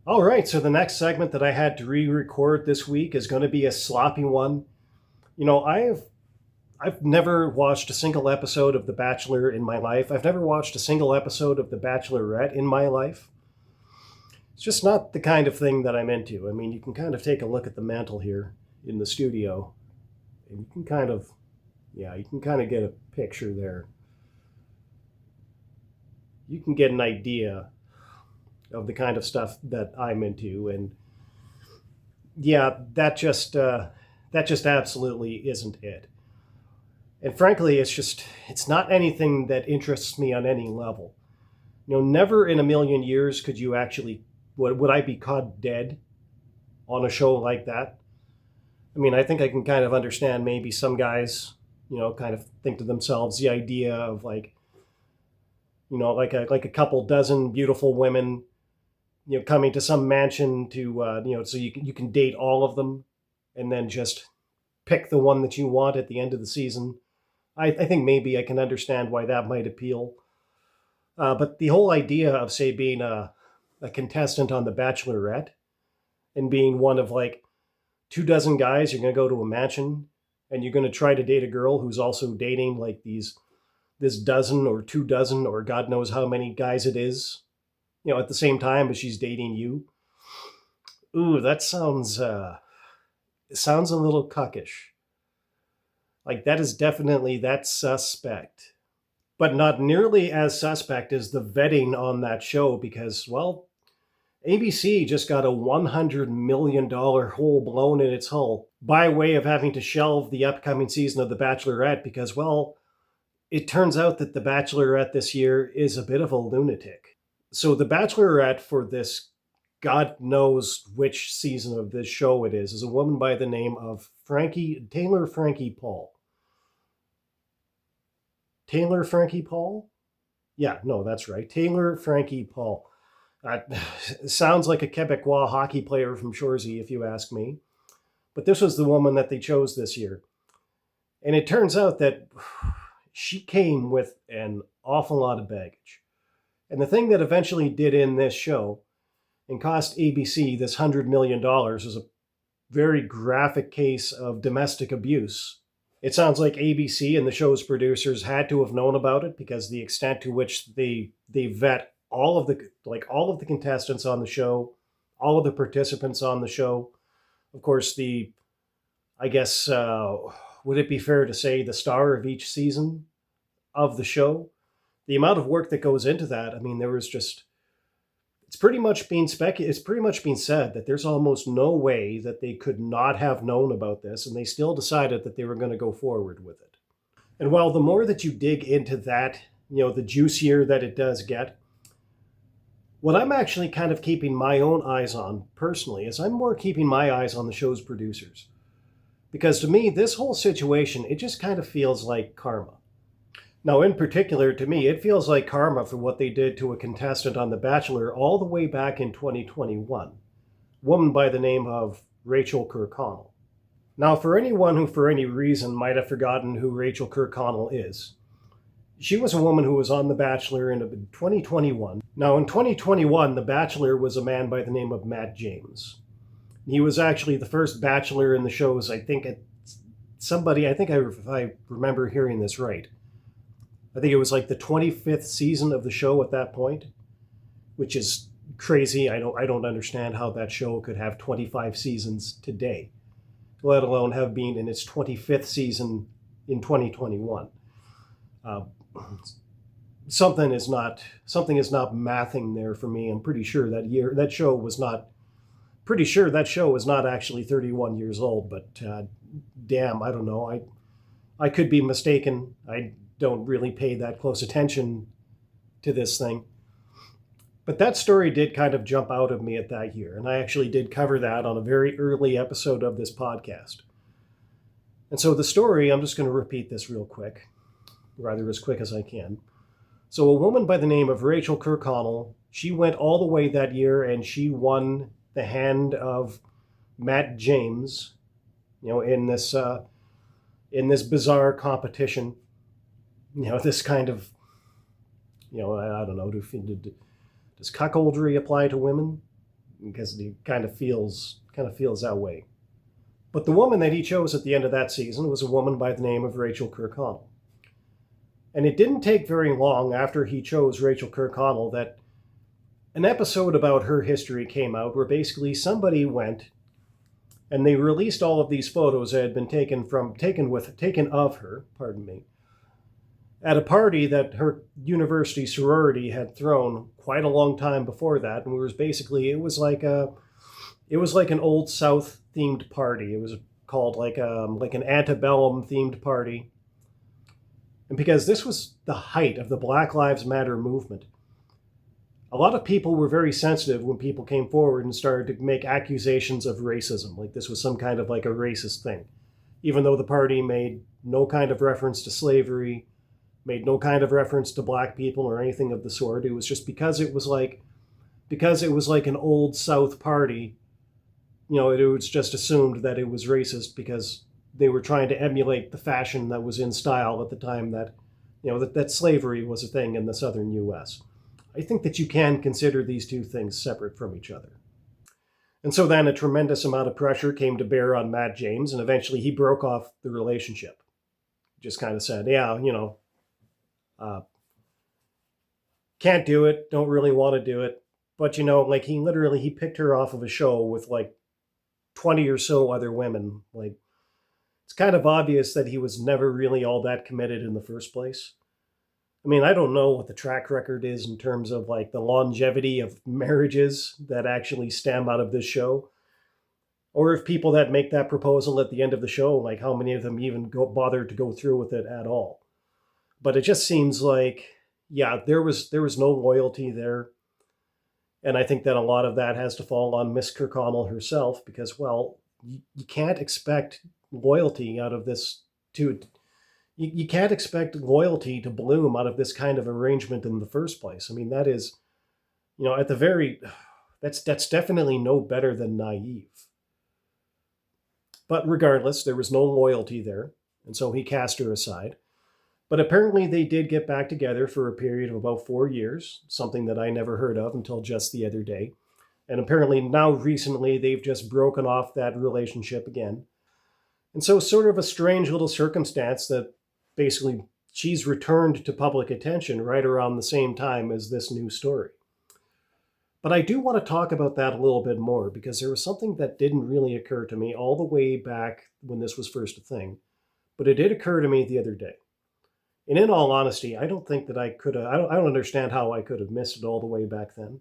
All right, so the next segment that I had to re-record this week is going to be a sloppy one. I've never watched a single episode of The Bachelor in my life. I've never watched a single episode of The Bachelorette in my life. It's just not the kind of thing that I'm into. I mean, you can kind of take a look at the mantle here in the studio, and you can kind of, yeah, you can kind of get a picture there. You can get an idea of the kind of stuff that I'm into, and yeah, that just absolutely isn't it. And frankly, it's not anything that interests me on any level. Never in a million years could you actually would I be caught dead on a show like that. I mean, I think I can kind of understand maybe some guys, kind of think to themselves the idea of like a couple dozen beautiful women, coming to some mansion to so you can date all of them and then just pick the one that you want at the end of the season. I think maybe I can understand why that might appeal. But the whole idea of, say, being a contestant on The Bachelorette and being one of like 2 dozen guys, you're going to go to a mansion and you're going to try to date a girl who's also dating like this dozen or 2 dozen or God knows how many guys it is, at the same time as she's dating you. Ooh, that sounds a little cuckish. Like that is definitely that suspect, but not nearly as suspect as the vetting on that show because, well, ABC just got a $100 million hole blown in its hull by way of having to shelve the upcoming season of The Bachelorette because, well, it turns out that The Bachelorette this year is a bit of a lunatic. So, The Bachelorette for this God knows which season of this show it is a woman by the name of Tailor Frankie Paul. Tailor Frankie Paul? Yeah, no, that's right. Tailor Frankie Paul. Uh, Sounds like a Quebecois hockey player from Shoresy, if you ask me. But this was the woman that they chose this year. And it turns out that she came with an awful lot of baggage. And the thing that eventually did in this show and cost ABC this $100 million is a very graphic case of domestic abuse. It sounds like ABC and the show's producers had to have known about it because the extent to which they vet all of the contestants on the show, all of the participants on the show. Of course, the I guess would it be fair to say the star of each season of the show? The amount of work that goes into that. I mean, there was just it's pretty much been said that there's almost no way that they could not have known about this, and they still decided that they were going to go forward with it. And while the more that you dig into that, the juicier that it does get, what I'm actually kind of keeping my own eyes on personally is I'm more keeping my eyes on the show's producers. Because to me, this whole situation, it just kind of feels like karma. Now, in particular, to me, it feels like karma for what they did to a contestant on The Bachelor all the way back in 2021, a woman by the name of Rachael Kirkconnel. Now, for anyone who, for any reason, might have forgotten who Rachael Kirkconnel is, she was a woman who was on The Bachelor in 2021. Now, in 2021, The Bachelor was a man by the name of Matt James. He was actually the first Bachelor in the shows, I think, if I remember hearing this right. I think it was like the 25th season of the show at that point, which is crazy. I don't understand how that show could have 25 seasons today, let alone have been in its 25th season in 2021. Uh, something is not mathing there for me. I'm pretty sure that show was not actually 31 years old, but damn, I don't know. I could be mistaken. I don't really pay that close attention to this thing. But that story did kind of jump out of me at that year, and I actually did cover that on a very early episode of this podcast. And so the story, I'm just going to repeat this real quick, rather as quick as I can. So a woman by the name of Rachael Kirkconnel, she went all the way that year and she won the hand of Matt James, in this bizarre competition. This kind of, I don't know, does cuckoldry apply to women? because he kind of feels that way. But the woman that he chose at the end of that season was a woman by the name of Rachael Kirkconnel. And it didn't take very long after he chose Rachael Kirkconnel that an episode about her history came out where basically somebody went and they released all of these photos that had been taken of her, at a party that her university sorority had thrown quite a long time before that, and it was like an Old South themed party. It was called like an antebellum themed party, and because this was the height of the Black Lives Matter movement, a lot of people were very sensitive when people came forward and started to make accusations of racism, like this was some kind of like a racist thing, even though the party made no kind of reference to slavery, made no kind of reference to black people or anything of the sort. It was just because it was like an Old South party, it was just assumed that it was racist because they were trying to emulate the fashion that was in style at the time that, that slavery was a thing in the southern U.S. I think that you can consider these two things separate from each other. And so then a tremendous amount of pressure came to bear on Matt James, and eventually he broke off the relationship. Just kind of said, can't do it, don't really want to do it. But, he picked her off of a show with like 20 or so other women. Like, it's kind of obvious that he was never really all that committed in the first place. I mean, I don't know what the track record is in terms of like the longevity of marriages that actually stem out of this show. Or if people that make that proposal at the end of the show, like how many of them even bother to go through with it at all. But it just seems like, there was no loyalty there. And I think that a lot of that has to fall on Miss Kirkconnel herself because, well, you can't expect loyalty out of this you can't expect loyalty to bloom out of this kind of arrangement in the first place. I mean, that is, that's definitely no better than naive. But regardless, there was no loyalty there, and so he cast her aside. But apparently they did get back together for a period of about 4 years, something that I never heard of until just the other day. And apparently now recently they've just broken off that relationship again. And so sort of a strange little circumstance that basically she's returned to public attention right around the same time as this new story. But I do want to talk about that a little bit more because there was something that didn't really occur to me all the way back when this was first a thing. But it did occur to me the other day. And in all honesty, I don't think that I don't understand how I could have missed it all the way back then.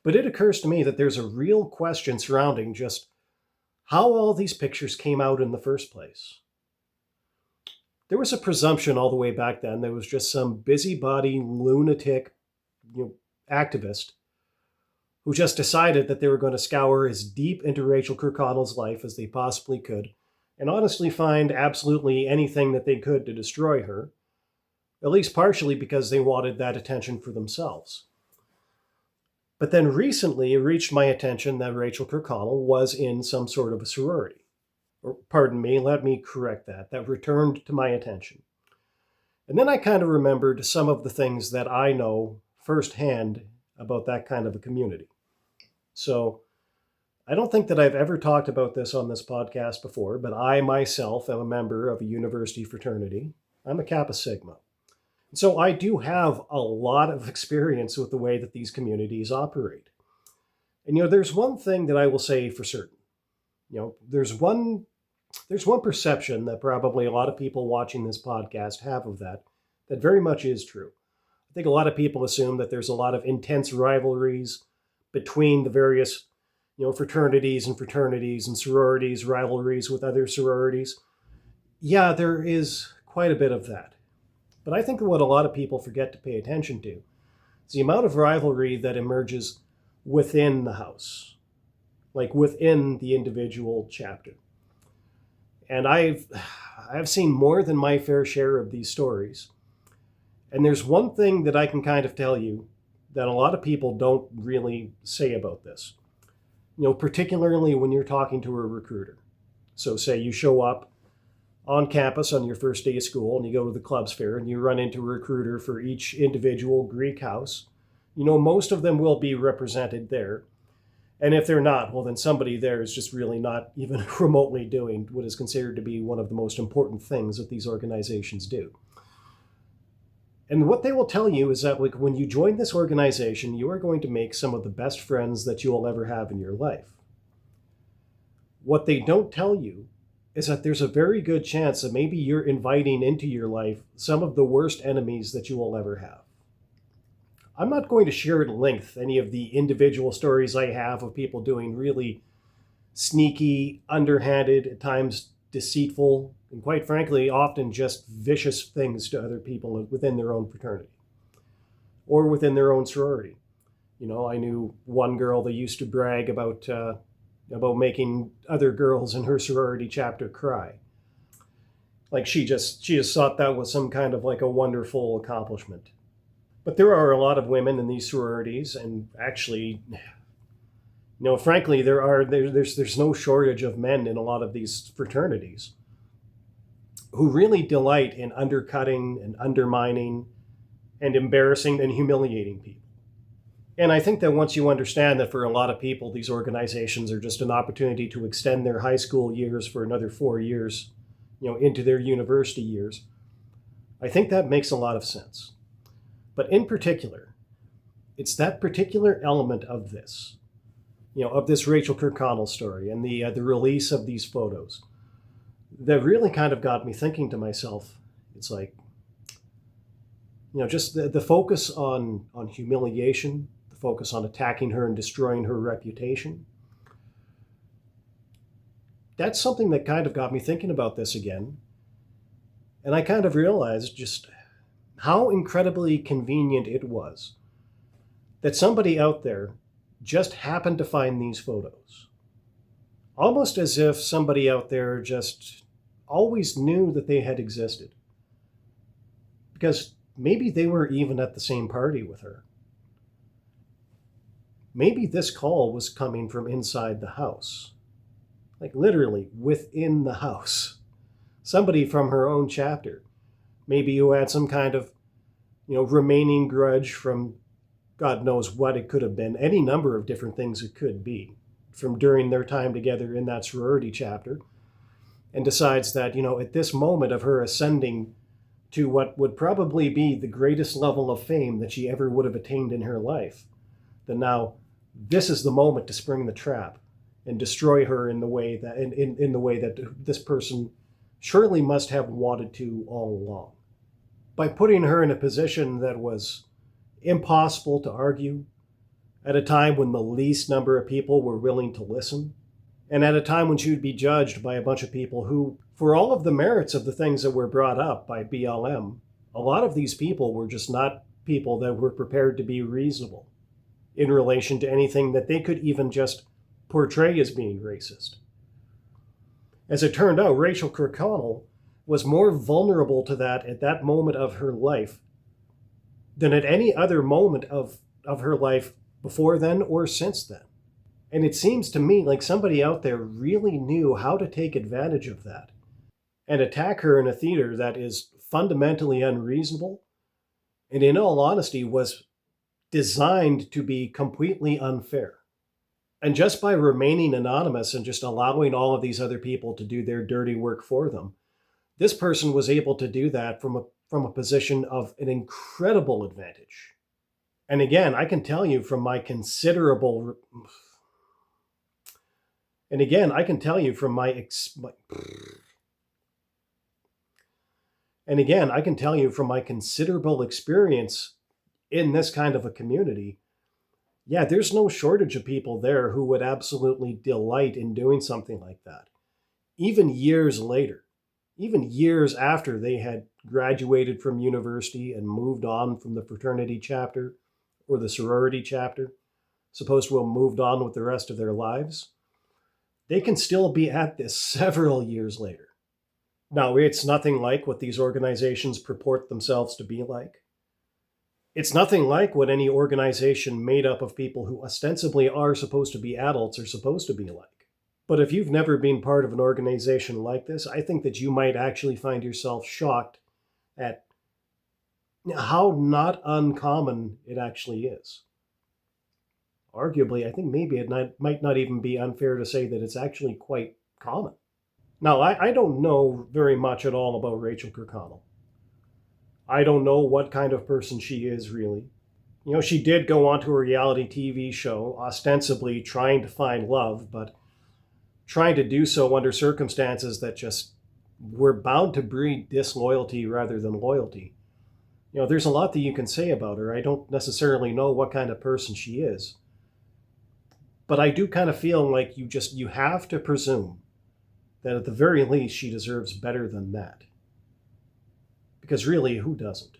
But it occurs to me that there's a real question surrounding just how all these pictures came out in the first place. There was a presumption all the way back then there was just some busybody lunatic, activist who just decided that they were going to scour as deep into Rachael Kirkconnel's life as they possibly could and honestly find absolutely anything that they could to destroy her, at least partially because they wanted that attention for themselves. But then recently it reached my attention that Rachael Kirkconnel was in some sort of a sorority. Or, pardon me, let me correct that. That returned to my attention. And then I kind of remembered some of the things that I know firsthand about that kind of a community. So I don't think that I've ever talked about this on this podcast before, but I myself am a member of a university fraternity. I'm a Kappa Sigma. So I do have a lot of experience with the way that these communities operate. And, there's one thing that I will say for certain. There's one perception that probably a lot of people watching this podcast have of that very much is true. I think a lot of people assume that there's a lot of intense rivalries between the various, fraternities and sororities, rivalries with other sororities. Yeah, there is quite a bit of that. But I think what a lot of people forget to pay attention to is the amount of rivalry that emerges within the house, like within the individual chapter. And I've seen more than my fair share of these stories. And there's one thing that I can kind of tell you that a lot of people don't really say about this, particularly when you're talking to a recruiter. So say you show up on campus on your first day of school and you go to the clubs fair and you run into a recruiter for each individual Greek house. Most of them will be represented there. And if they're not, well, then somebody there is just really not even remotely doing what is considered to be one of the most important things that these organizations do. And what they will tell you is that, like, when you join this organization, you are going to make some of the best friends that you will ever have in your life. What they don't tell you is that there's a very good chance that maybe you're inviting into your life some of the worst enemies that you will ever have. I'm not going to share at length any of the individual stories I have of people doing really sneaky, underhanded, at times deceitful, and quite frankly, often just vicious things to other people within their own fraternity or within their own sorority. You know, I knew one girl that used to brag about making other girls in her sorority chapter cry. Like she just thought that was some kind of like a wonderful accomplishment. But there are a lot of women in these sororities, and actually, frankly, there's no shortage of men in a lot of these fraternities who really delight in undercutting and undermining and embarrassing and humiliating people. And I think that once you understand that for a lot of people, these organizations are just an opportunity to extend their high school years for another 4 years, into their university years, I think that makes a lot of sense. But in particular, it's that particular element of this, of this Rachael Kirkconnel story and the release of these photos that really kind of got me thinking to myself. It's like, just the focus on humiliation, the focus on attacking her and destroying her reputation. That's something that kind of got me thinking about this again. And I kind of realized just how incredibly convenient it was that somebody out there just happened to find these photos. Almost as if somebody out there just always knew that they had existed. Because maybe they were even at the same party with her. Maybe this call was coming from inside the house. Like literally within the house. Somebody from her own chapter. Maybe who had some kind of, remaining grudge from God knows what it could have been. Any number of different things it could be from during their time together in that sorority chapter. And decides that, at this moment of her ascending to what would probably be the greatest level of fame that she ever would have attained in her life, that now this is the moment to spring the trap and destroy her in the way that in the way that this person surely must have wanted to all along. By putting her in a position that was impossible to argue, at a time when the least number of people were willing to listen, and at a time when she would be judged by a bunch of people who, for all of the merits of the things that were brought up by BLM, a lot of these people were just not people that were prepared to be reasonable in relation to anything that they could even just portray as being racist. As it turned out, Rachael Kirkconnel was more vulnerable to that at that moment of her life than at any other moment of her life before then or since then. And it seems to me like somebody out there really knew how to take advantage of that and attack her in a theater that is fundamentally unreasonable and, in all honesty, was designed to be completely unfair. And just by remaining anonymous and just allowing all of these other people to do their dirty work for them, this person was able to do that from a position of an incredible advantage. And again, I can tell you from my considerable And again, I can tell you from my considerable experience in this kind of a community, yeah, there's no shortage of people there who would absolutely delight in doing something like that. Even years later, even years after they had graduated from university and moved on from the fraternity chapter or the sorority chapter, supposed to have moved on with the rest of their lives, they can still be at this several years later. Now, it's nothing like what these organizations purport themselves to be like. It's nothing like what any organization made up of people who ostensibly are supposed to be adults are supposed to be like. But if you've never been part of an organization like this, I think that you might actually find yourself shocked at how not uncommon it actually is. arguably, I think maybe might not even be unfair to say that it's actually quite common. Now, I don't know very much at all about Rachael Kirkconnel. I don't know what kind of person she is, really. She did go onto a reality TV show, ostensibly trying to find love, but trying to do so under circumstances that just were bound to breed disloyalty rather than loyalty. There's a lot that you can say about her. I don't necessarily know what kind of person she is. But I do kind of feel like you have to presume that at the very least she deserves better than that. Because really, who doesn't?